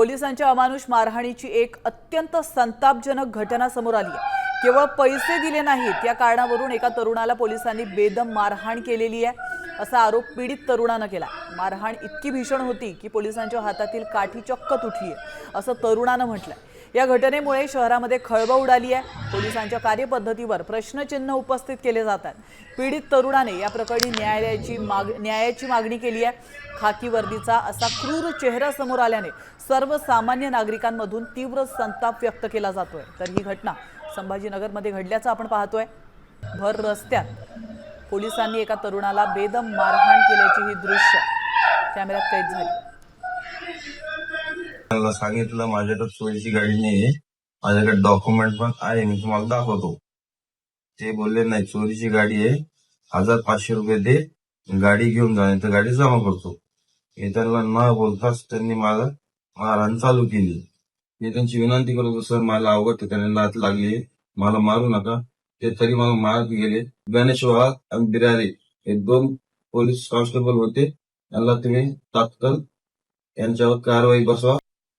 पोलिसांच्या अमानुष मारहाणीची एक अत्यंत संतापजनक घटना समोर आली आहे। केवळ पैसे दिले नाहीत या कारणावरून एका तरुणाला पोलिसांनी बेदम मारहाण केलेली आहे, असा आरोप पीडित तरुणाने केला। मारहाण इतकी भीषण होती की पोलिसांच्या हातातील काठी चक्क तुटली आहे, असं तरुणाने म्हटलंय। या घटनेमुळे शहरामध्ये खळबळ उडाली आहे। पोलिसांच्या कार्यपद्धतीवर प्रश्नचिन्ह उपस्थित केले जातात। पीडित तरुणाने या प्रकरणी न्यायाची मागणी केली आहे। खाकी वर्दीचा असा क्रूर चेहरा समोर आल्याने सर्वसामान्य नागरिकांमधून तीव्र संताप व्यक्त केला जातोय। तर ही घटना संभाजीनगरमध्ये घडल्याचं आपण पाहतोय। भर रस्त्यात पोलिसांनी एका तरुणाला बेदम मारहाण केल्याची ही दृश्य कॅमेऱ्यात कैद झाली। मला सांगितलं माझ्याकडे चोरीची गाडी नाहीये, माझ्याकडे डॉक्युमेंट पण आहे, मी तुम्हाला दाखवतो। ते बोलले नाही चोरीची गाडी आहे, 1500 रुपये दे, गाडी घेऊन जा, तर गाडी जमा करतो। हे त्यांना न बोलताच त्यांनी मला मारहाण चालू केली। मी त्यांची विनंती करतो, सर मला अवघड ठिकाणी लात लागली, मला मारू नका। ते तरी मला मारत गेले। गणेश वाघ आणि बिरारे हे 2 पोलीस कॉन्स्टेबल होते, त्यांना तुम्ही तात्काळ यांच्यावर कारवाई बसवा।